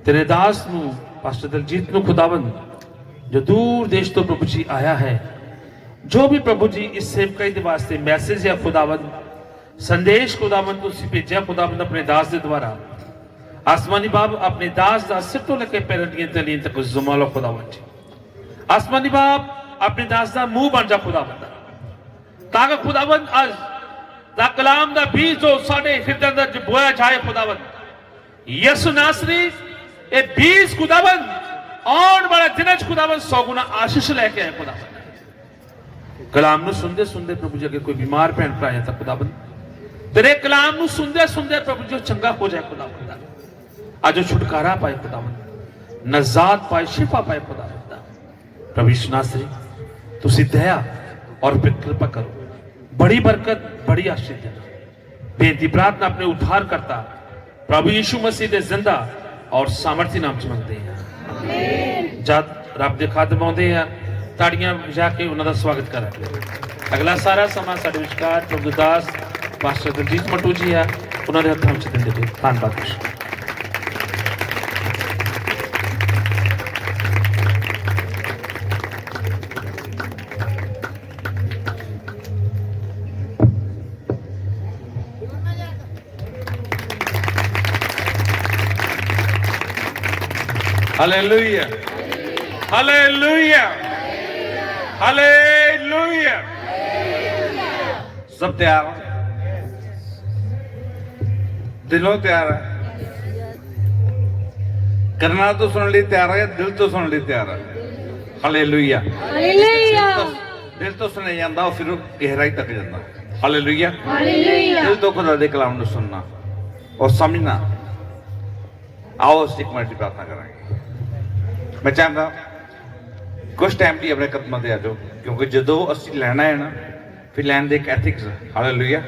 तेरे दास नू पास्टर दलजीत नू खुदावन जो दूर देश तो प्रभु जी आया है, जो भी प्रभु जी इस सेवकाई के वास्ते मैसेज या खुदावन संदेश खुदावन तुसी भेजा खुदावन अपने दास के द्वारा आसमानी बाप अपने दास का सिर तो लेके पैर तलीन तक जुमा लो खुदावन जी। आसमानी बाप अपने दास का मुंह बन जा खुदावन ताकि खुदावन आज दा कलाम दा बीज जो साडे हृदय अंदर बोया जाए खुदावन यसु नासरी ए बीज खुदावन और बड़ा दिनच खुदावन 100 गुना आशीष लेके आए खुदावन। कलाम नु सुनते सुनते प्रभु जी अगर कोई बीमार भैन भरा है खुदावन तेरे कलाम नु सुनते सुनते प्रभु जी चंगा हो जाए खुदावन। आज छुटकारा पाए खुदावन, नजात पाए, शिफा पाए खुदावन। प्रभु यीशु नासरी तुसी दया और कृपा करो, बड़ी बरकत बड़ी आशीष देना। बेनती प्रार्थना अपने उद्धार करता प्रभु यीशु मसीह दे जिंदा और सामर्थ्य नाम च मंगते हैं। जब रब दे खादम आउंदे हैं ताड़ियां बजा के उन्हां दा स्वागत करांगे। अगला सारा समा साडे विचकार प्रभु दास पास्टर दलजीत मट्टू जी है, उन्हां दे हत्थां च दिंदे पे धन्नवाद। Hallelujah hallelujah hallelujah. सब तैयार, दिलों तैयार है, करना तो सुन ली तैयार है, दिल तो सुन ली तैयार है। हालेलुया दिल तो सुने जाता और फिर गहराई तक जाता। हालेलुया दिल तो खुदा दे कलाम को सुनना और समझना। आओ एक मिनट की प्रार्थना कराएंगे। मैं चाहता कुछ टाइम की अपने कदम से आ जाओ, क्योंकि जो असं लेना है ना फिर लैन दे एक एथिक्स। हालेलुया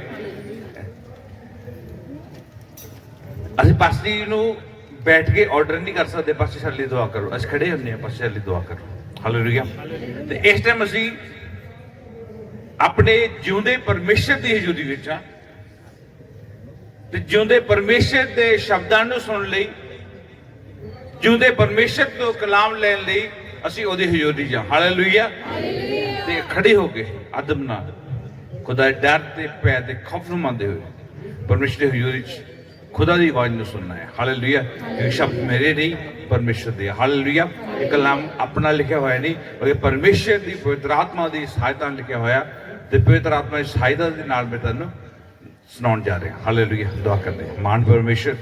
असं पास्टर जी बैठ के ऑर्डर नहीं कर सकते पास्टर साडे लई दुआ करो, अस खड़े होंगे पास्टर साडे लई दुआ करो। हालेलुया तो इस टाइम असी अपने जिउंदे परमेश्वर की हजूरी विच हां ते जिउंदे परमेश्वर के शब्दां नूं सुन लई, जिउंदे परमेश्वर तो कलाम लैन लई असी ओदी हजूरी च। हालेलुया ते खड़े हो के अदब नाल खुदा दे डर ते भय ते खौफ नूं मनदे होए परमेश्वर की हजूरी च खुदा की आवाज नूं सुनना है। हालेलुया ये शब्द मेरे नहीं परमेश्वर दे। हालेलुया ये कलाम अपना लिखा हुआ नहीं बल्कि परमेश्वर की पवित्र आत्मा की सहायता लिखा होया ते पवित्र आत्मा की सहायता दे नाल मैं तुहानूं सुनाउण जा रहा। हालेलुया दुआ करते हैं। मान परमेश्वर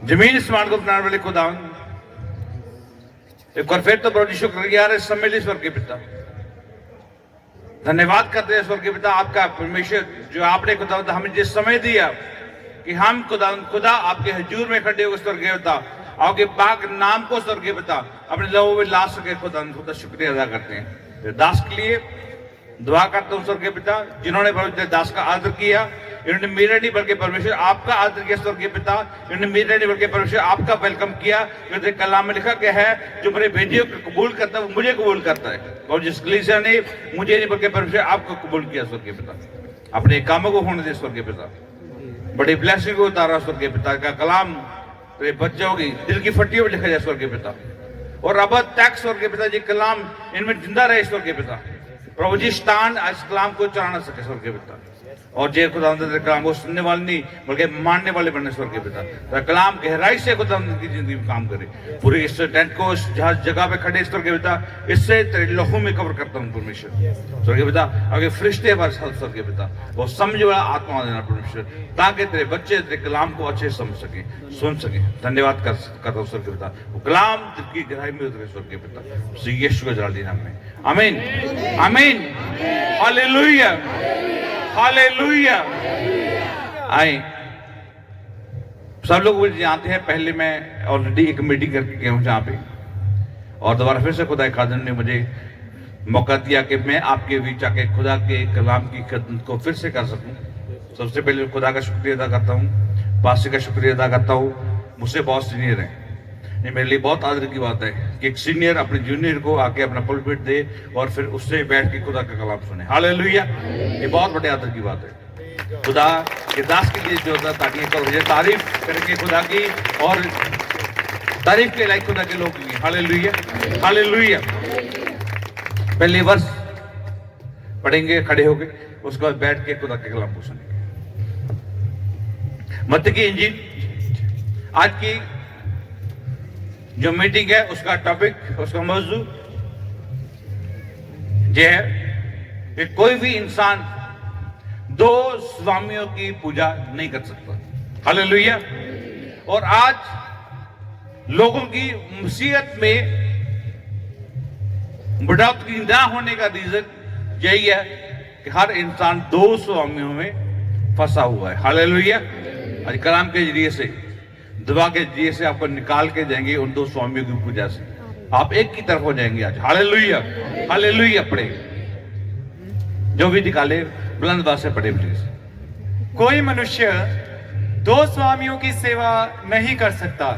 जमीन आसमान को बनाने वाले खुदा एक बार फिर तो प्रभु जी शुक्रिया इस समय लिए स्वर्गीय पिता धन्यवाद करते हैं स्वर्गीय पिता आपका परमेश्वर जो आपने खुदा हमें जिस समय दिया कि हम खुदा आपके हजूर में खड़े हो स्वर्गीय पिता आपके पाक नाम को स्वर्गीय पिता अपने लोगों में ला सके खुदा शुक्रिया अदा करते हैं। दास के लिए दुआ करता हूँ स्वर्गीय पिता जिन्होंने दास का आदर किया, इन्होंने मेरा नहीं बल्कि परमेश्वर आपका आदर किया स्वर्गीय पिता, इन्होंने मेरा नहीं बल्कि परमेश्वर आपका वेलकम किया। क्योंकि कलाम में लिखा गया है जो मेरे भेदियों को कबूल करता है वो मुझे कबूल करता है, और जिस कलीसिया ने मुझे नहीं बल्कि परमेश्वर आपको कबूल किया स्वर्गीय पिता, अपने कामों को होने दे स्वर्गीय पिता, बड़ी ब्लेसिंग को उतारा स्वर्गीय पिता का कलाम तेरे बच्चों की दिल की फट्टियों में लिखा जाए स्वर्गीय पिता, और अब तक स्वर्गीय पिता जी कलाम इनमें जिंदा रहे स्वर्गीय पिता। प्रभु जी स्थान इस कलाम को चढ़ा सके स्वर्गीय पिता, और जय खुदा कलाम को सुनने वाले नहीं बल्कि मानने वाले बनने स्वर्गीय पिता। तो कलाम गहराई से खुदा की जिंदगी में काम करे, पूरी इस टेंट को जहाँ जगह पे खड़े स्वर्गीय पिता इससे तेरे लहू में कवर करता हूँ परमेश्वर स्वर्गीय पिता। आगे फरिश्ते स्वर्गीय पिता वो समझ वाला आत्मा देना परमेश्वर, ताकि तेरे बच्चे तेरे कलाम को अच्छे समझ सके सुन सके। धन्यवाद करता हूँ स्वर्गीय पिता, वो कलाम की गहराई में उतरे स्वर्गीय पिता यीशु के जलाली नाम में आमीन आमीन हालेलुया हालेलुया। आए सब लोग मुझे जानते हैं, पहले मैं ऑलरेडी एक मीटिंग करके गया हूँ जहाँ पे, और दोबारा फिर से खुदा खादिम ने मुझे मौका दिया कि मैं आपके बीच आके खुदा के कलाम की खिदमत को फिर से कर सकूं। सबसे पहले खुदा का शुक्रिया अदा करता हूँ, पास्टर का शुक्रिया अदा करता हूँ। मुझसे बहुत सीनियर हैं, ये मेरे लिए बहुत आदर की बात है कि एक सीनियर अपने जूनियर को आके अपना पुलपिट दे और फिर उससे बैठ के खुदा का कलाम सुने। हालेलुया ये बहुत बड़े आदर की बात है। खुदा के दास के लिए जो होता ताकि एक और तारीफ करेंगे खुदा की, और तारीफ के लायक खुदा के लोग भी। Hallelujah, hallelujah. पहले वर्ष पढ़ेंगे खड़े होके, उसके बाद बैठ के खुदा के कलाम को सुनेंगे। मत्ती की इंजील आज की जो मीटिंग है उसका टॉपिक, उसका मौजू यह है कि कोई भी इंसान दो स्वामियों की पूजा नहीं कर सकता। हालेलुया। और आज लोगों की मुसीबत में बढ़ोतरी ना होने का रीजन यही है कि हर इंसान दो स्वामियों में फंसा हुआ है। हालेलुया। आज कलाम के जरिए से, दुआ के जरिए से आपको निकाल के जाएंगे उन दो स्वामियों की पूजा से, आप एक की तरफ हो जाएंगे आज। Hallelujah, hallelujah. पढ़े जो भी निकाले बुलंद आवाज से पढ़े प्लीज। कोई मनुष्य दो स्वामियों की सेवा नहीं कर सकता,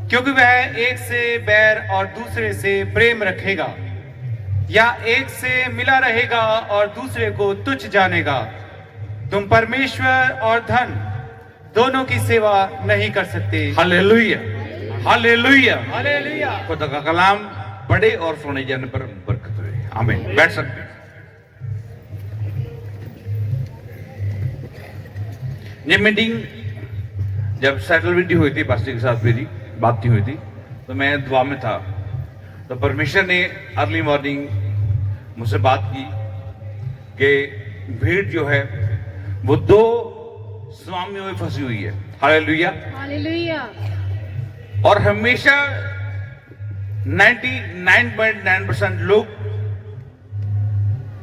क्योंकि वह एक से बैर और दूसरे से प्रेम रखेगा, या एक से मिला रहेगा और दूसरे को तुच्छ जानेगा। तुम परमेश्वर और धन दोनों की सेवा नहीं कर सकते। Hallelujah, hallelujah, hallelujah. खुदा का कलाम पढ़े और सुने जाने पर बरकत हुए। आमीन। बैठ सकते हैं। ये मीटिंग जब सेटलमेंट हुई थी, पास्टर के साथ मेरी बात नहीं हुई थी, तो मैं दुआ में था, तो परमेश्वर ने अर्ली मॉर्निंग मुझसे बात की कि भीड़ जो है वो दो स्वामियों में फंसी हुई है। Hallelujah, hallelujah. और हमेशा 99.9% लोग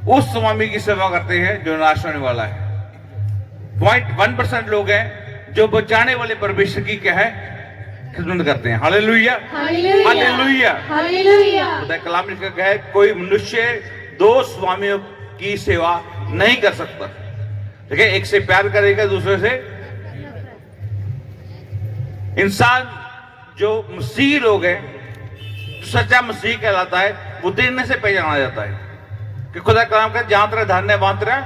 उस स्वामी की सेवा करते हैं जो नाश होने वाला है। 0.1% लोग हैं जो बचाने वाले परमेश्वर की क्या है खिदमत करते हैं। Hallelujah, hallelujah. हालेलुया। हालेलुया। खुदा कलाम लिखा गया है, कोई मनुष्य दो स्वामियों की सेवा नहीं कर सकता। ठीक है, एक से प्यार करेगा, दूसरे से। इंसान जो मसीह लोग हैं, जो सच्चा मसीह कहलाता है, वो देने से पहचाना जाता है कि खुदा कलाम का जहां तेरा धन है वहां तेरा।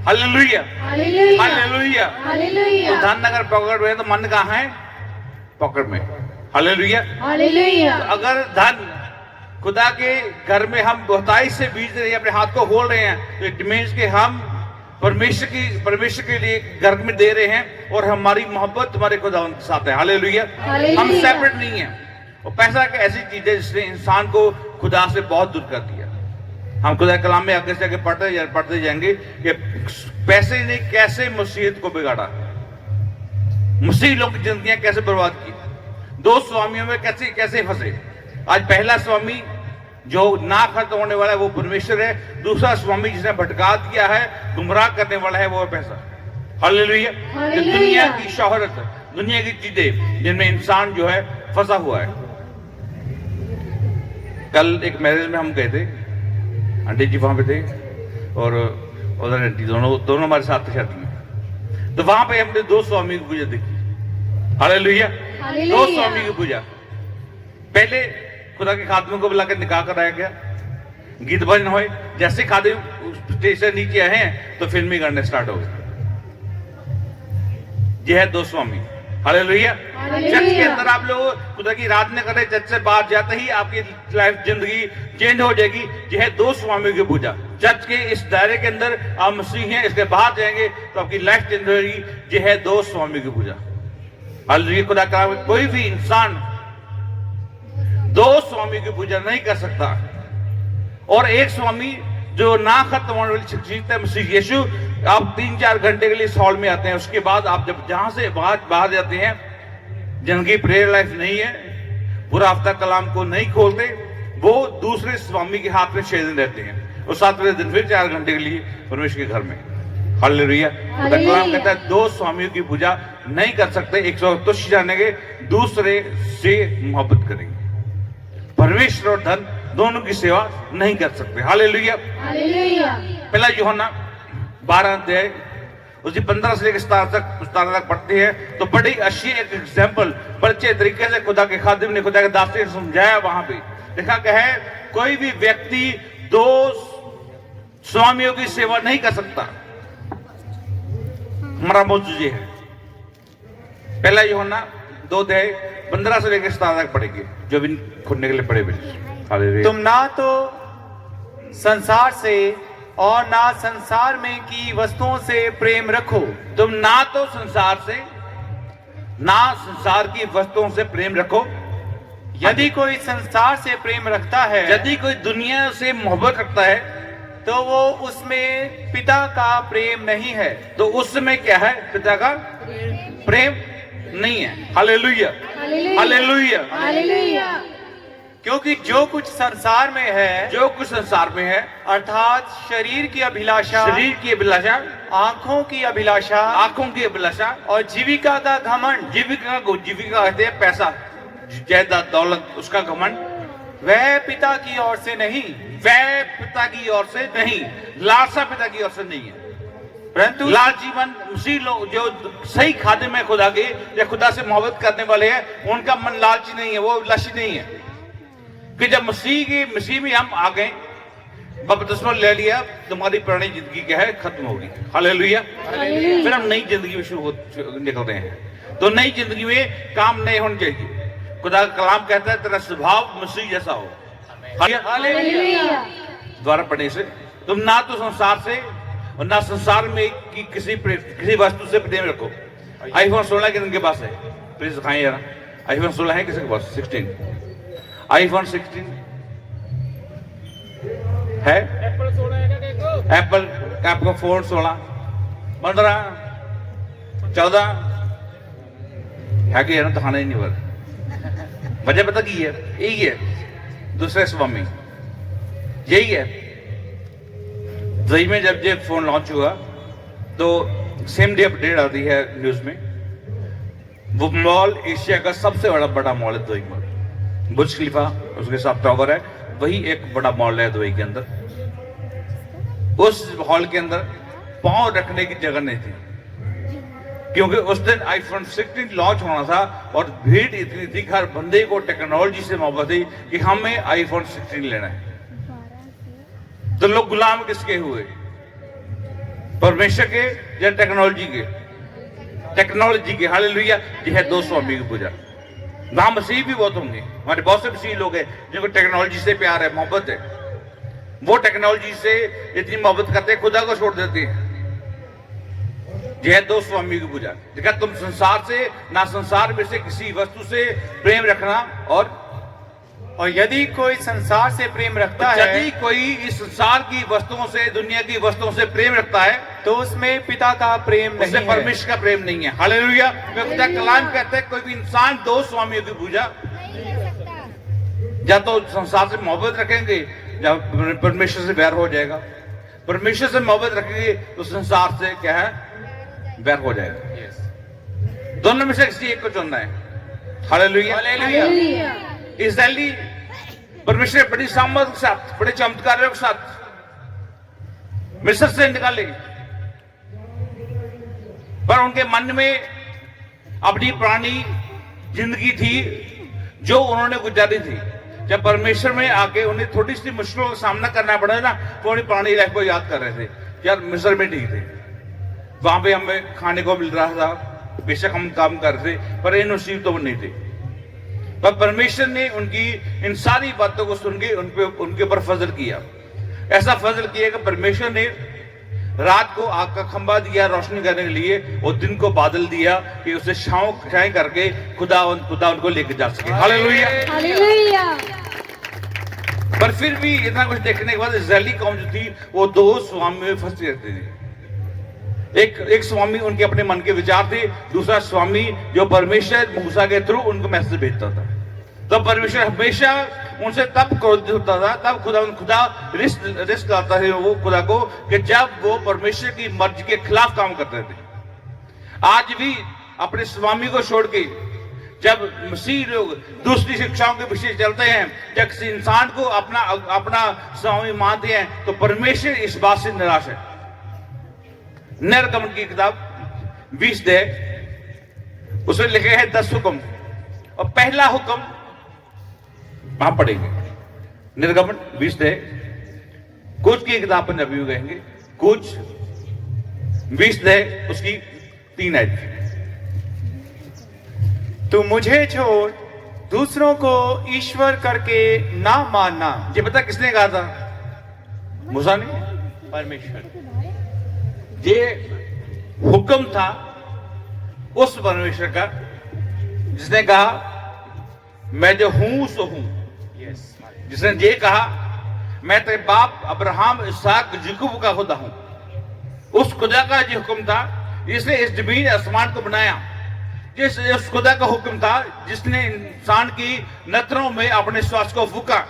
Hallelujah, hallelujah. हालेलुया। हालेलुया। तो धन अगर पॉकेट में है तो मन कहाँ है? पॉकेट में। हालेलुया। हालेलुया। तो अगर धन खुदा के घर में हम बहुताई से बीज रहे हैं, अपने हाथ को खोल रहे हैं, तो इट मीन्स कि हम परमेश्वर के लिए घर में दे रहे हैं, और हमारी मोहब्बत हमारे खुदा के साथ है। हालेलुया। हालेलुया। हम सेपरेट नहीं है। और पैसा एक ऐसी चीज है जिसने इंसान को खुदा से बहुत दूर कर दिया। हम खुदा कलाम में आगे से आगे पढ़ते जाएंगे कि पैसे ने कैसे मुसीबत को बिगाड़ा, मसीह लोग की जिंदगियां कैसे बर्बाद की, दो स्वामियों में कैसे कैसे फंसे। आज पहला स्वामी जो ना खत्म होने वाला है वो परमेश्वर है, दूसरा स्वामी जिसने भटका दिया है, गुमराह करने वाला है, वो है पैसा। हालेलुया। हालेलुया। दुनिया की शोहरत, दुनिया की चीजें जिनमें इंसान जो है फंसा हुआ है। कल एक मैरिज में हम गए थे, आंटी जी वहां पे थे और उधर आंटी, दोनों हमारे साथ थे शादी में। तो वहां पे हमने दो स्वामी की पूजा देखी। हालेलुया। हालेलुया। दो स्वामी की पूजा। पहले खुदा के खादमों को बुला के निकाह कराया गया, गीत भजन हुए। जैसे खादिम स्टेज से नीचे आए हैं तो फिल्मी करने स्टार्ट हो गए। ये है दो स्वामी। हालेलुया। हालेलुया। चर्च के अंदर आप लोग खुदा की आराधना कर रहे, चर्च से बाहर जाते ही आपकी लाइफ जिंदगी चेंज हो जाएगी। यह है दो स्वामियों की पूजा। चर्च के इस दायरे के अंदर आप मसीह हैं, इसके बाहर जाएंगे तो आपकी लाइफ चेंज होगी। यह है दो स्वामियों की पूजा। हालेलुया। खुदा का कोई भी इंसान दो स्वामी की पूजा नहीं कर सकता। और एक स्वामी जो ना खत्म होने वाली शख्सियत है मसीह यीशु, आप 3-4 घंटे के लिए इस हॉल में आते हैं, उसके बाद आप जब जहां से बाहर जाते हैं, जिनकी प्रेयर लाइफ नहीं है, पूरा हफ्ता कलाम को नहीं खोलते, वो दूसरे स्वामी के हाथ में 6 दिन रहते हैं, और 7वें दिन फिर 4 घंटे के लिए परमेश्वर के घर में। हालेलुया। कलाम कहता है दो स्वामियों की पूजा नहीं कर सकते। एक सौ तुच्छ जानेंगे, दूसरे से मोहब्बत करेंगे। परमेश्वर और धन दोनों की सेवा नहीं कर सकते। हालेलुया। हालेलुया। पहला यूहन्ना 12 अध्याय उसकी 15 से लेकर 17 तक पढ़ते हैं तो बड़ी अच्छी एक एग्जाम्पल, बड़े अच्छे तरीके से खुदा के खादिम ने, खुदा के दास ने समझाया। वहां पे देखा क्या है, कोई भी व्यक्ति दो स्वामियों की सेवा नहीं कर सकता। हमारा मौजूद ये है। पहला यूहन्ना 2:15 से लेकर 17 तक पढ़ेंगे, जो भी खुलने के लिए पढ़े हुए। तुम ना तो संसार से और ना संसार में की वस्तुओं से प्रेम रखो। तुम ना तो संसार से ना संसार की वस्तुओं से प्रेम रखो। यदि कोई संसार से प्रेम रखता है यदि कोई दुनिया से मोहब्बत रखता है तो वो उसमें पिता का प्रेम नहीं है। तो उसमें क्या है? पिता का प्रेम नहीं है। Hallelujah, hallelujah. हालेलुया। क्योंकि जो कुछ संसार में है, जो कुछ संसार में है, अर्थात शरीर की अभिलाषा, शरीर की अभिलाषा, आंखों की अभिलाषा आंखों की अभिलाषा और जीविका का घमंड, जीविका को जीविका कहते हैं पैसा, जायदाद, दौलत, उसका घमंड, वह पिता की ओर से नहीं, वह पिता की ओर से नहीं, लालसा पिता की ओर से नहीं है। परंतु लाल जीवन उसी लोग जो सही खादे में खुदा के या खुदा से मोहब्बत करने वाले हैं, उनका मन लालची नहीं है, वो लालची नहीं है। कि जब मसीह में हम आ गए, बपतिस्मा ले लिया, तुम्हारी पुरानी जिंदगी क्या है? खत्म होगी। हालेलुया। फिर हम नई जिंदगी में शुरू निकल रहे हैं। तो नई जिंदगी में काम नहीं होना चाहिए। खुदा का कलाम कहता है तेरा स्वभाव मसीह जैसा हो। हालेलुया। द्वारा पढ़ने से तुम ना तो संसार से और ना संसार में की किसी वस्तु से प्रेम रखो। आईफोन 16 किसी के पास है? प्लीज दिखाएं यार। आईफोन 16 है किसी के पास? 16 आईफोन 16 है? एप्पल का फोन 16 15 14 है कि दिखाना ही नहीं बस। वजह पता की है? यही है, दूसरे स्वामी यही है। दुबई में जब ये फोन लॉन्च हुआ तो सेम डे अपडेट आती है न्यूज में, वो मॉल एशिया का सबसे बड़ा मॉल है दुबई में। बुर्ज खलीफा उसके साथ टावर है, वही एक बड़ा मॉल है दुबई के अंदर। उस हॉल के अंदर पांव रखने की जगह नहीं थी, क्योंकि उस दिन आईफोन 16 लॉन्च होना था और भीड़ इतनी थी, हर बंदे को टेक्नोलॉजी से मोहब्बत थी कि हमें आईफोन 16 लेना है। तो लोग गुलाम किसके हुए? परमेश्वर के या टेक्नोलॉजी के? टेक्नोलॉजी के। हालेलुया। यह है दो स्वामी की पूजा। वहां मसीह भी बहुत होंगे, हमारे बहुत से मसीह लोग हैं जिनको टेक्नोलॉजी से प्यार है, मोहब्बत है। वो टेक्नोलॉजी से इतनी मोहब्बत करते हैं, खुदा को छोड़ देते हैं। यह दो स्वामी की पूजा। देखा, तुम संसार से ना संसार में से किसी वस्तु से प्रेम रखना। और यदि कोई संसार से प्रेम रखता है, यदि कोई इस संसार की वस्तुओं से, दुनिया की वस्तुओं से प्रेम रखता है, तो उसमें पिता का प्रेम नहीं है, परमेश्वर का प्रेम नहीं है। हालेलुया। खुदा कलाम कहता है कोई भी इंसान दो स्वामियों की पूजा, या तो संसार से मोहब्बत रखेंगे या परमेश्वर से बैर हो जाएगा। परमेश्वर से मोहब्बत रखेंगे तो संसार से क्या है? बैर हो जाएगा। दोनों में से किसी एक को चुनना है। हालेलुया। हालेलुया। इजरायली परमेश्वर ने बड़ी सामर्थ के साथ, बड़े चमत्कारों के साथ मिस्र से निकाले, पर उनके मन में अपनी पुरानी जिंदगी थी जो उन्होंने गुजारी थी। जब परमेश्वर में आके उन्हें थोड़ी सी मुश्किलों का सामना करना पड़ा ना, तो उन्हें पुरानी लाइफ को याद कर रहे थे। यार मिस्र में ठीक थे, वहां पे हमें खाने को मिल रहा था, बेशक हम काम कर रहे थे, पर इन मुसीबतों में नहीं थे। पर परमेश्वर ने उनकी इन सारी बातों को सुन के उनके ऊपर फजल किया। ऐसा फजल किया कि परमेश्वर ने रात को आग का खंभा दिया रोशनी करने के लिए, और दिन को बादल दिया कि उसे छाएं करके खुदा उनको लेके जा सके। हालेलुया। हालेलुया। पर फिर भी इतना कुछ देखने के बाद इजरायली कौम जो थी वो दो स्वामी में फंसी रहती थी। एक स्वामी उनके अपने मन के विचार थे, दूसरा स्वामी जो परमेश्वर मूसा के थ्रू उनको मैसेज भेजता था। तो परमेश्वर हमेशा उनसे तब क्रोधित होता था, तब खुदा रिस्क लाता है वो खुदा को, कि जब वो परमेश्वर की मर्जी के खिलाफ काम करते थे। आज भी अपने स्वामी को छोड़ के जब मसीह लोग दूसरी शिक्षाओं के पीछे चलते हैं, जब किसी इंसान को अपना स्वामी मानते हैं, तो परमेश्वर इस बात से निराश है। निर्गमन की किताब 20 अध्याय उसमें लिखे हैं 10 हुक्म, और पहला हुक्म वहां पढ़ेंगे। निर्गमन 20 अध्याय, कुछ की किताब पंजाबी में कहेंगे, कुछ 20 अध्याय उसकी 3 आयत। तू मुझे छोड़ दूसरों को ईश्वर करके ना मानना। ये पता किसने कहा था? मूसा ने? परमेश्वर। ये हुक्म था उस परमेश्वर का जिसने कहा मैं जो हूं सो हूं। जिसने ये कहा मैं तेरे बाप अब्राहम इसहाक याकूब का खुदा हूं। उस खुदा का जो हुक्म था जिसने इस जमीन आसमान को बनाया, उस खुदा का हुक्म था जिसने इंसान की नथनों में अपने श्वास को फूका।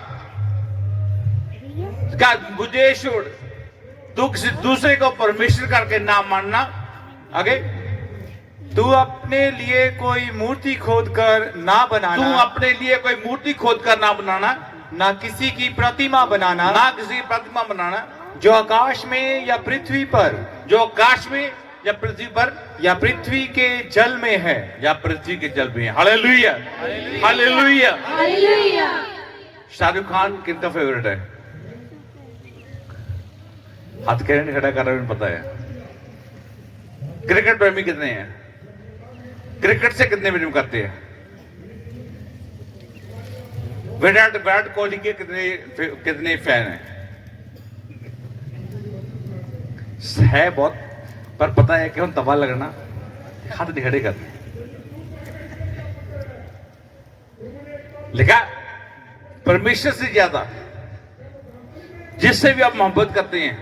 मुझे छोड़ तू किसी दूसरे को परमेश्वर करके ना मानना। आगे, तू अपने लिए कोई मूर्ति खोद कर ना तू बनाना, अपने लिए कोई मूर्ति खोद कर ना बनाना, ना किसी की प्रतिमा बनाना, ना किसी प्रतिमा बनाना जो आकाश में या पृथ्वी पर जो आकाश में या पृथ्वी पर या पृथ्वी के जल में है। या पृथ्वी के जल में। Hallelujah, hallelujah. Hallelujah. Shahrukh Khan किनका फेवरेट है? हाथ कहने खड़ा कर रहे हैं, पता है। क्रिकेट प्रेमी कितने हैं? क्रिकेट से कितने प्रेम करते हैं? विराट कोहली के कितने फैन हैं? है बहुत, पर पता है क्यों तबाह लगना, हाथ नहीं खड़े करते। लिखा परमेश्वर से ज्यादा जिससे भी आप मोहब्बत करते हैं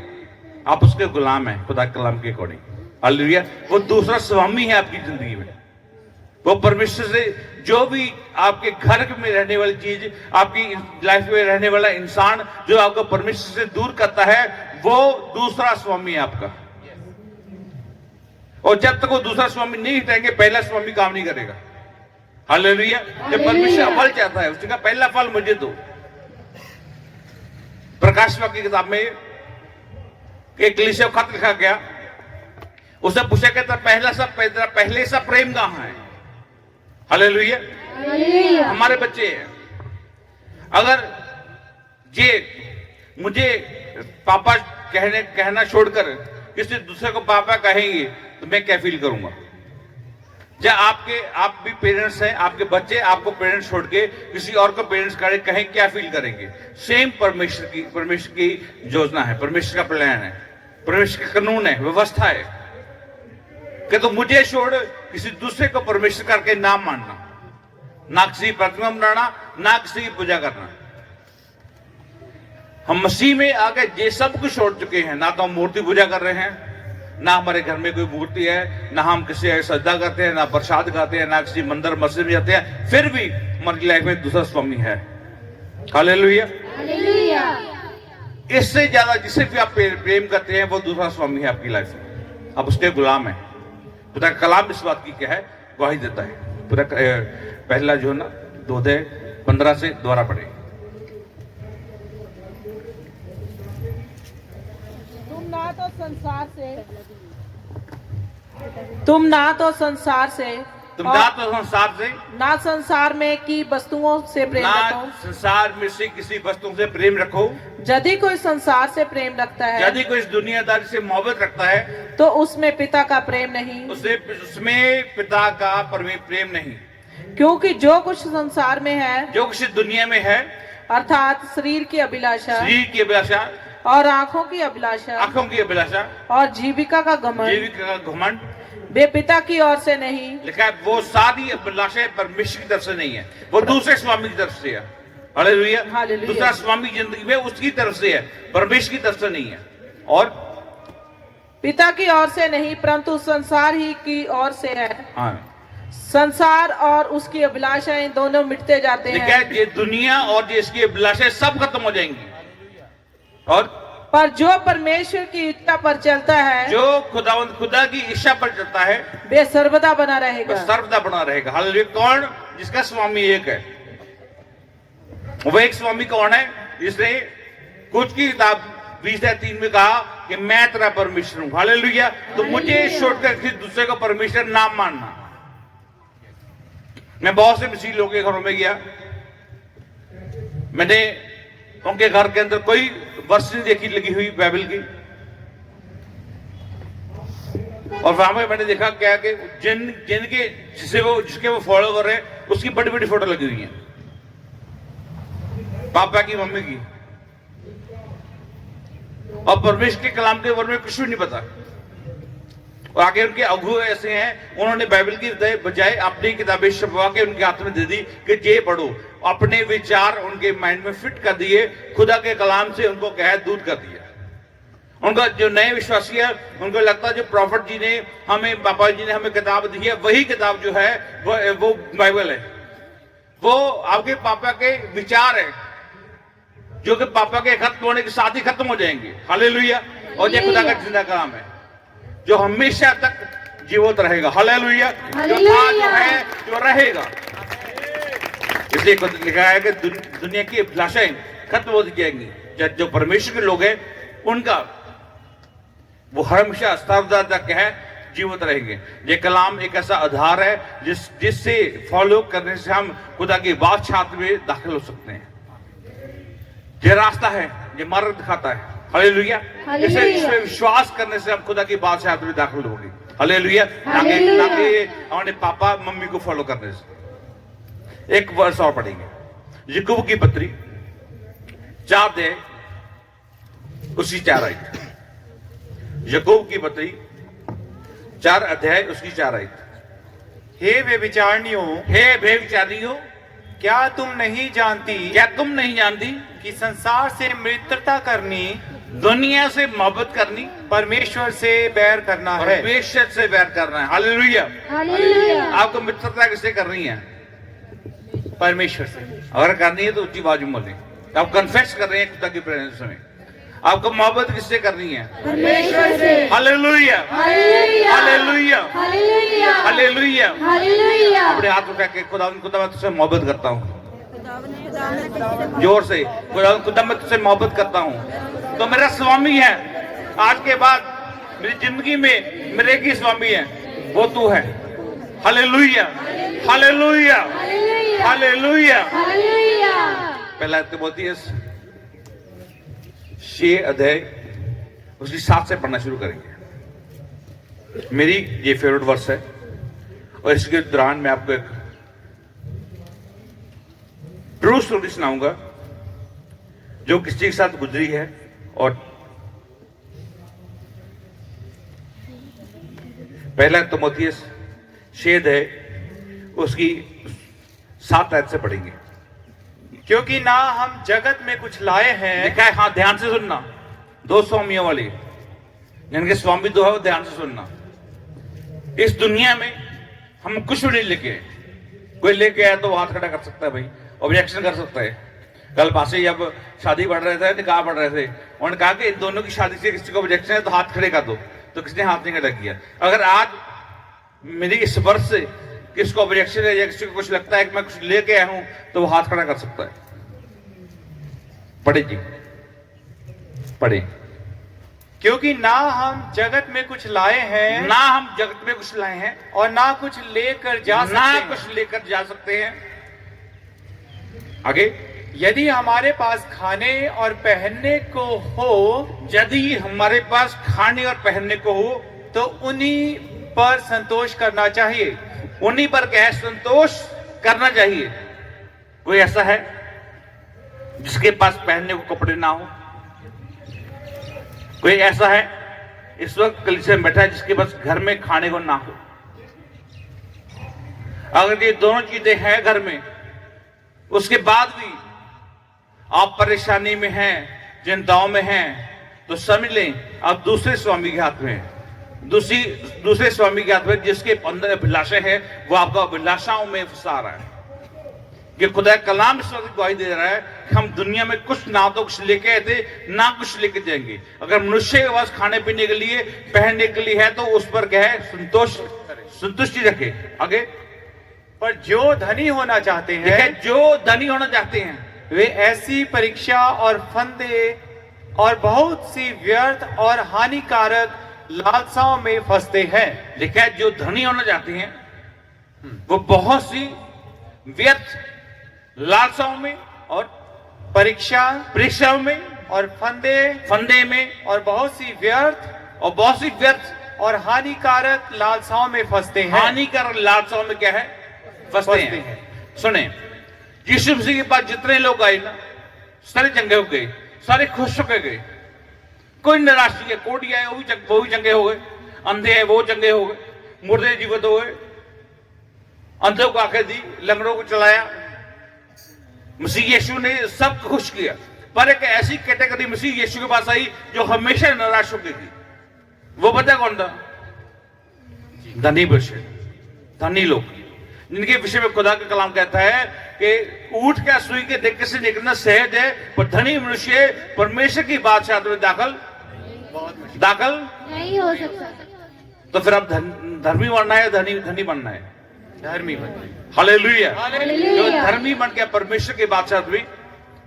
आप उसके गुलाम हैं खुदा कलाम के अकॉर्डिंग। हालेलुया। वो दूसरा स्वामी है आपकी जिंदगी में। वो परमेश्वर से जो भी आपके घर में रहने वाली चीज, आपकी लाइफ में रहने वाला इंसान जो आपको परमेश्वर से दूर करता है, वो दूसरा स्वामी है आपका। और जब तक वो दूसरा स्वामी नहीं हटाएंगे पहला स्वामी काम नहीं करेगा। हालेलुया। जब परमेश्वर फल चाहता है उसका पहला फल मुझे दो। प्रकाश वाक्य की किताब में एक कलीसिया को खत लिखा गया, उससे पूछा गया था पहले सा प्रेम कहां है? हालेलुया। हालेलुया। हमारे बच्चे हैं, अगर ये मुझे पापा कहना छोड़कर किसी दूसरे को पापा कहेंगे तो मैं क्या फील करूंगा? या आप भी पेरेंट्स हैं, आपके बच्चे आपको पेरेंट्स छोड़ के किसी और को पेरेंट्स कहें, क्या फील करेंगे? सेम परमेश्वर की योजना है, परमेश्वर का प्लान है, परमेश्वर का कानून है, व्यवस्था है कि तो मुझे छोड़ किसी दूसरे को परमेश्वर करके ना मानना, ना किसी प्रतिमा बनाना, ना किसी की पूजा करना। हम मसीह में आके ये सब कुछ छोड़ चुके हैं। ना तो हम मूर्ति पूजा कर रहे हैं, ना हमारे घर में कोई मूर्ति है, ना हम किसी सजदा करते हैं, ना प्रसाद खाते हैं, ना किसी मंदिर मस्जिद में जाते हैं, फिर भी हमारी लाइफ में दूसरा स्वामी है। हालेलुया। हालेलुया। इससे ज्यादा जिससे भी आप प्रेम करते हैं वो दूसरा स्वामी है आपकी लाइफ में, आप उसके गुलाम है। पूरा कलाम इस बात की क्या है, गवाही देता है। पूरा पहला जो है ना 2:15 से दोबारा पढ़े। तुम ना तो संसार से तुम ना तो संसार से, ना संसार में की वस्तुओं से प्रेम ना रखो। संसार में से किसी वस्तु से प्रेम रखो। यदि कोई संसार से प्रेम रखता है यदि कोई इस दुनियादारी से मोहब्बत रखता है तो उसमें पिता का प्रेम नहीं, उसमें पिता का प्रेम नहीं। क्योंकि जो कुछ संसार में है, जो कुछ दुनिया में है, अर्थात शरीर की अभिलाषा शरीर की अभिलाषा और आंखों की अभिलाषा आंखों की अभिलाषा और जीविका का घमंड, जीविका का घमंड, वे पिता की ओर से नहीं। लिखा है वो सारी अभिलाषाएं परमेश्वर की तरफ से नहीं है, वो दूसरे स्वामी की तरफ से है। हालेलुया। हालेलुया। दूसरा स्वामी जिंदगी में उसकी तरफ से है, परमेश्वर की तरफ से नहीं है। और पिता की ओर से नहीं परंतु संसार ही की ओर से है। हाँ, संसार और उसकी अभिलाषाएं दोनों मिटते जाते लिखा हैं, है ये दुनिया और ये इसकी अभिलाषाएं सब खत्म हो जाएंगी, और पर जो परमेश्वर की इच्छा पर चलता है जो खुदा की इच्छा पर चलता है वे सर्वदा बना वो रहेगा। सर्वदा बना रहेगा। हालेलुया। कौन? जिसका स्वामी एक है। वो एक स्वामी कौन है? जिसने कुछ की किताब 20:3 में कहा कि मैं तेरा परमेश्वर हूं। हालेलुया। तो मुझे छोड़कर किसी दूसरे को परमेश्वर ना मानना। मैं बहुत से मसीह लोगों के घरों में गया, मैंने उनके घर के अंदर कोई वर्ष नहीं देखी लगी हुई बाइबल की। और वहां पे मैंने देखा क्या कि जिनके जिसके वो फॉलो कर रहे हैं उसकी बड़ी बड़ी फोटो लगी हुई है, पापा की, मम्मी की, और परमेश्वर के कलाम के बारे में कुछ भी नहीं पता। और आगे उनके अगुए ऐसे हैं, उन्होंने बाइबल की बजाय अपनी किताबें छपवा के उनके हाथ में दे दी कि ये पढ़ो, अपने विचार उनके माइंड में फिट कर दिए, खुदा के कलाम से उनको कह दूर कर दिया। उनका जो नए विश्वासी है उनको लगता है जो प्रॉफिट जी ने हमें, पापा जी ने हमें किताब दी है, वही किताब जो है वो बाइबल है, वो आपके पापा के विचार है जो कि पापा के खत्म होने के साथ ही खत्म हो जाएंगे। हालेलुया। और ये खुदा का जिंदा कलाम है जो हमेशा तक जीवित रहेगा। हालेलुया। जो था, जो है, जो रहेगा। इसलिए लिखा है कि दुनिया की अभिलाषाएं खत्म होती जाएंगी, जो परमेश्वर के लोग हैं उनका वो हमेशा सर्वदा तक है जीवित रहेंगे। ये कलाम एक ऐसा आधार है जिससे फॉलो करने से हम खुदा की बात छात्र में दाखिल हो सकते हैं। ये रास्ता है, ये मार्ग दिखाता है। हालेलुया। इसमें विश्वास करने से हम खुदा की बात छात्र में दाखिल होंगे। हालेलुया। ताकि हमारे पापा मम्मी को फॉलो करने से। एक वर्ष और पढ़ेंगे, याकूब की पत्री 4 अध्याय उसकी 4 आयत। याकूब की पत्री 4 अध्याय उसकी 4 आयत। हे व्यभिचारिणियों, हे व्यभिचारिणियों, क्या तुम नहीं जानती, क्या तुम नहीं जानती कि संसार से मित्रता करनी, दुनिया से मोहब्बत करनी, परमेश्वर से बैर करना है। परमेश्वर से बैर करना है। हालेलुया। हालेलुया। आपको मित्रता किससे करनी है? परमेश्वर से। अगर करनी है तो ऊंची बाजू में बोले। आप कन्फेस कर रहे हैं खुदा की प्रेजेंस में। आपको मोहब्बत किससे करनी है? परमेश्वर से। Hallelujah. Hallelujah. Hallelujah. Hallelujah. Hallelujah. Hallelujah. अपने हाथ उठा के खुदा मैं तुझसे मोहब्बत करता हूँ, जोर से खुदा मैं तुझसे मोहब्बत करता हूँ, तो मेरा स्वामी है। आज के बाद मेरी जिंदगी में मेरे की स्वामी है, वो तू है। हालेलुया। हालेलुया। हालेलुया। हालेलुया। पहला तीमुथियुस 6 अध्याय उसकी 7 से पढ़ना शुरू करेंगे। मेरी ये फेवरेट वर्स है और इसके दौरान मैं आपको एक ट्रू स्टोरी सुनाऊंगा जो किसी के साथ गुजरी है। और पहला तीमुथियुस 6 अध्याय उसकी 7 आयत से पढ़ेंगे। क्योंकि ना हम जगत में कुछ लाए हैं। लिखा है, हाँ ध्यान से सुनना, 2 स्वामियों वाली, जिनके स्वामी 2 है, वो ध्यान से सुनना। इस दुनिया में हम कुछ भी नहीं लेके आए। कोई लेके आया तो हाथ खड़ा कर सकता है भाई, ऑब्जेक्शन कर सकता है। कल पासे जब शादी पढ़ रहे थे, निकाह पढ़ रहे थे, उन्होंने कहा कि इन दोनों की शादी से किसी को ऑब्जेक्शन है तो हाथ खड़े कर दो, तो किसने हाथ नहीं खड़ा किया। अगर आज मेरी इस वर्ष से किसको ऑब्जेक्शन है या किसी को कुछ लगता है कि मैं कुछ लेके आया हूं तो वो हाथ खड़ा कर सकता है। पढ़े जी, पढ़े। क्योंकि ना हम जगत में कुछ लाए हैं, ना हम जगत में कुछ लाए हैं और ना कुछ लेकर जा सकते ना हैं। कुछ लेकर जा सकते हैं। आगे, यदि हमारे पास खाने और पहनने को हो, यदि हमारे पास खाने और पहनने को हो तो उन्हीं पर संतोष करना चाहिए। उन्हीं पर क्या है? संतोष करना चाहिए। कोई ऐसा है जिसके पास पहनने को कपड़े ना हो? कोई ऐसा है इस वक्त कलीसिया में बैठा है जिसके पास घर में खाने को ना हो? अगर ये दोनों चीजें हैं घर में, उसके बाद भी आप परेशानी में हैं, चिंताओं में हैं, तो समझ लें आप दूसरे स्वामी के हाथ में हैं। दूसरे स्वामी के हाथ में जिसके अंदर अभिलाषा है, वो आपको अभिलाषाओं में फंसा रहा है। कि खुदा कलाम इस वक्त गवाही दे रहा है कि हम दुनिया में कुछ ना तो कुछ लेके आए थे, ना कुछ लेके जाएंगे। अगर मनुष्य के पास खाने पीने के लिए, पहनने के लिए है तो उस पर क्या है? संतुष्टि रखे। आगे, पर जो धनी होना चाहते हैं, जो धनी होना चाहते हैं, वे ऐसी परीक्षा और फंदे और बहुत सी व्यर्थ और हानिकारक लालसाओं में फंसते हैं। लिखा है जो धनी होना चाहते हैं वो बहुत सी व्यर्थ लालसाओं में और परीक्षाओं में और फंदे में और बहुत सी व्यर्थ और बहुत सी व्यर्थ और हानिकारक लालसाओं में फंसते हैं। हानिकारक लालसाओं में क्या है? फंसते हैं। सुने, यीशु मसीह के पास जितने लोग आए ना, सारे चंगे हो गए, सारे खुश होकर गए। कोई निराश नहीं है। कोढ़ी आए वो भी चंगे हो गए, अंधे आए वो चंगे हो गए, मुर्दे जीवित हो गए, अंधों को आंखें दी, लंगड़ों को चलाया। मसीह यीशु ने सब खुश किया। पर एक ऐसी कैटेगरी मसीह यीशु के पास आई जो हमेशा निराश होकर थी। वो पता कौन था? धनी बच्चे, धनी लोग, जिनके विषय में खुदा का कलाम कहता है कि ऊंट का सुई के दिक्कत से निकलना सहज है, पर धनी मनुष्य परमेश्वर की बादशाह में दाखिल नहीं हो सकता। तो फिर अब धर्मी बनना है, धनी बनना है? धर्मी बनते हैं। हालेलुया। हालेलुया। जो धर्मी बन के परमेश्वर की बादशाह में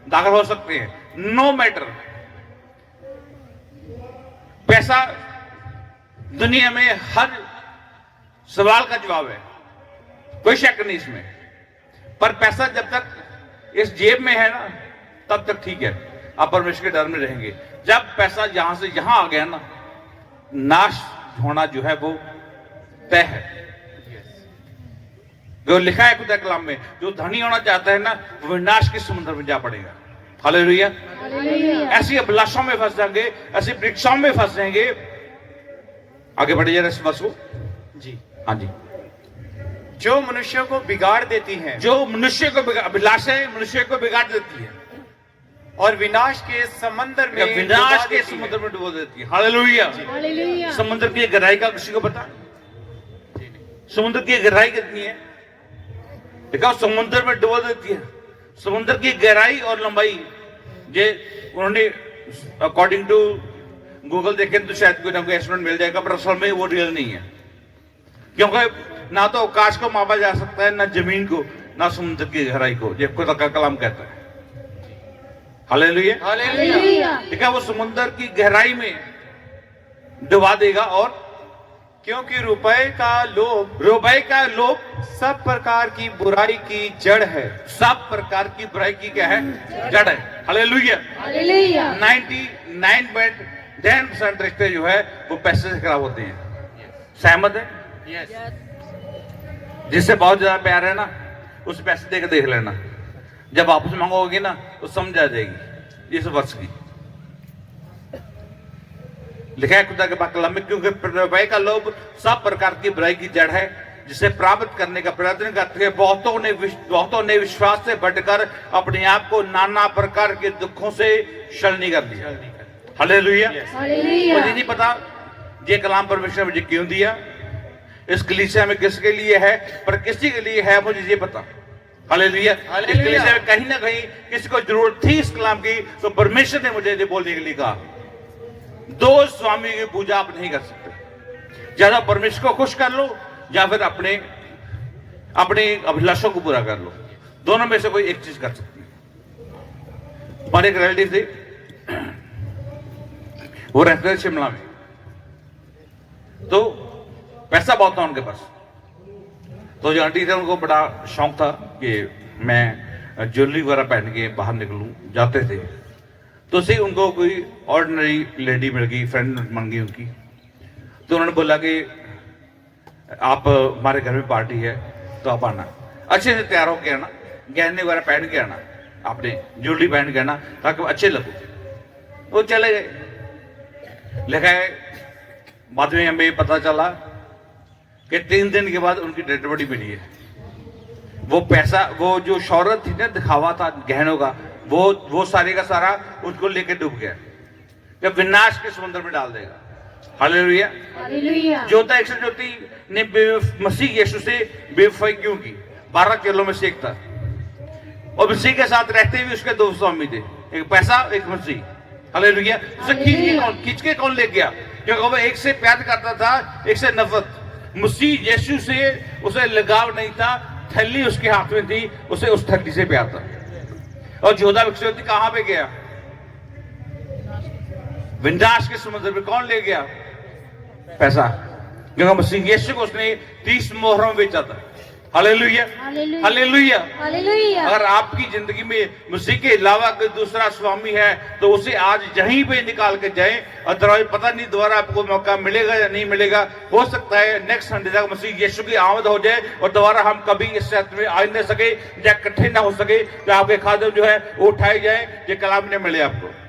दाखिल हो सकते हैं। No matter. पैसा दुनिया में हर सवाल का जवाब है, कोई शक नहीं इसमें। पर पैसा जब तक इस जेब में है ना, तब तक ठीक है, आप परमेश्वर के डर में रहेंगे। जब पैसा यहां से यहां आ गया ना, नाश होना जो है वो तय है। जो लिखा है खुदा कलाम में, जो धनी होना चाहता है ना, वो विनाश के समुद्र में जा पड़ेगा। हालेलुया। ऐसी अभिलाषाओं में फंस जाएंगे, ऐसी परीक्षाओं में फंस जाएंगे। आगे बढ़िए इस बस को जी। हाँ जी। जो मनुष्यों को बिगाड़ देती हैं जो मनुष्य को अभिलाषाएं मनुष्य को बिगाड़ देती है और विनाश के समंदर में या विनाश डुबा के देती समुद्र हैं। में डुबो देती है। हालेलुया। हालेलुया। समुद्र की गहराई का किसी को पता? समुद्र की गहराई कितनी है? देखा, समुद्र में डुबो देती है। समुद्र की गहराई और लंबाई जे उन्होंने अकॉर्डिंग टू गूगल देखे तो शायद कोई ना कोई एस्टिमेट मिल जाएगा, पर असल में वो रियल नहीं है। क्योंकि ना तो आकाश को मापा जा सकता है, ना जमीन को, ना समुद्र की गहराई को, ये खुदा का कलाम कहता है। हालेलुया। हालेलुया। देखा, वो समुद्र की गहराई में डुबा देगा। और क्योंकि रुपए का लोभ सब प्रकार की बुराई की जड़ है। सब प्रकार की बुराई की क्या है? जड़ है। हालेलुया। हालेलुया। 99.10% रिश्ते जो है वो पैसे से खराब होते हैं। सहमत है? जिससे बहुत ज्यादा प्यार है ना, उस पैसे देकर देख लेना। जब वापस मांगोगे ना तो समझ आ जाएगी इस वर्ष की। लिखा है खुदा के कलाम में, क्योंकि रुपए का लोभ सब प्रकार की बुराई की जड़ है, जिसे प्राप्त करने का प्रयत्न करते हैं बहुतों ने विश्वास से बढ़कर अपने आप को नाना प्रकार के दुखों से छलनी कर दिया। हालेलुया। हालेलुया। मुझे नहीं पता ये कलाम परमेश्वर ने मुझे क्यों दिया, इस कलीसिया में किसके लिए है, पर किसी के लिए है मुझे ये पता। हालेलुया। इस कलीसिया में कहीं ना कहीं किसी को जरूरत थी इस कलाम की, तो परमेश्वर ने मुझे ये बोलने के लिए कहा। दो स्वामी की पूजा आप नहीं कर सकते। ज्यादा परमेश्वर को खुश कर लो या फिर अपने अभिलाषों को पूरा कर लो। दोनों में से कोई एक चीज कर सकते हैं। हमारे एक रिलेटिव थे, वो रहते थे शिमला में, तो पैसा बहुत था उनके पास। तो जो आंटी थे उनको बड़ा शौक था कि मैं ज्वेलरी वगैरह पहन के बाहर निकलूं, जाते थे। तो से उनको कोई ऑर्डिनरी लेडी मिल गई, फ्रेंड बन गई उनकी। तो उन्होंने बोला कि आप हमारे घर में पार्टी है तो आप आना, अच्छे से तैयार होके आना, गहने वगैरह पहन के आना, आपने ज्वेलरी पहन के आना ताकि अच्छे लगो। वो चले गए। लिखा है बाद में हमें पता चला कि 3 दिन के बाद उनकी डेड बॉडी मिली है। वो पैसा, वो जो शौहरत थी ना, दिखावा था गहनों का, वो सारे का सारा उनको लेके डूब गया, जब विनाश के समुद्र में डाल देगा। हालेलुया। हालेलुया। ज्योति ने मसीह यीशु से बेवफाई क्यों की? 12 चेलों में से एक था, और मसीह के साथ रहते हुए उसके 2 स्वामी थे, एक पैसा एक मसीह। हालेलुया। उसे खींच के कौन ले गया? क्योंकि वो एक से प्यार करता था, एक से नफरत। मसीह यीशु से उसे लगाव नहीं था, थैली उसके हाथ में थी, उसे उस थैली से प्यार था। और योद्धा विक्ष्योति कहां पे गया? विनाश के समुद्र में। कौन ले गया? पैसा। क्योंकि मसीह यीशु को उसने 30 मोहरों में बेचा था। Hallelujah, hallelujah. हालेलुया। हालेलुया। अगर आपकी जिंदगी में मसीह के अलावा कोई दूसरा स्वामी है तो उसे आज यहीं पे निकाल के जाएं। अदरवाइज पता नहीं दोबारा आपको मौका मिलेगा या नहीं मिलेगा। हो सकता है नेक्स्ट संडे तक मसीह यीशु की आमद हो जाए और दोबारा हम कभी इस क्षेत्र में आ नहीं सके या इकट्ठे ना हो सके, तो आपके खादम जो है वो उठाए जाए, ये कलाम ने मिले आपको।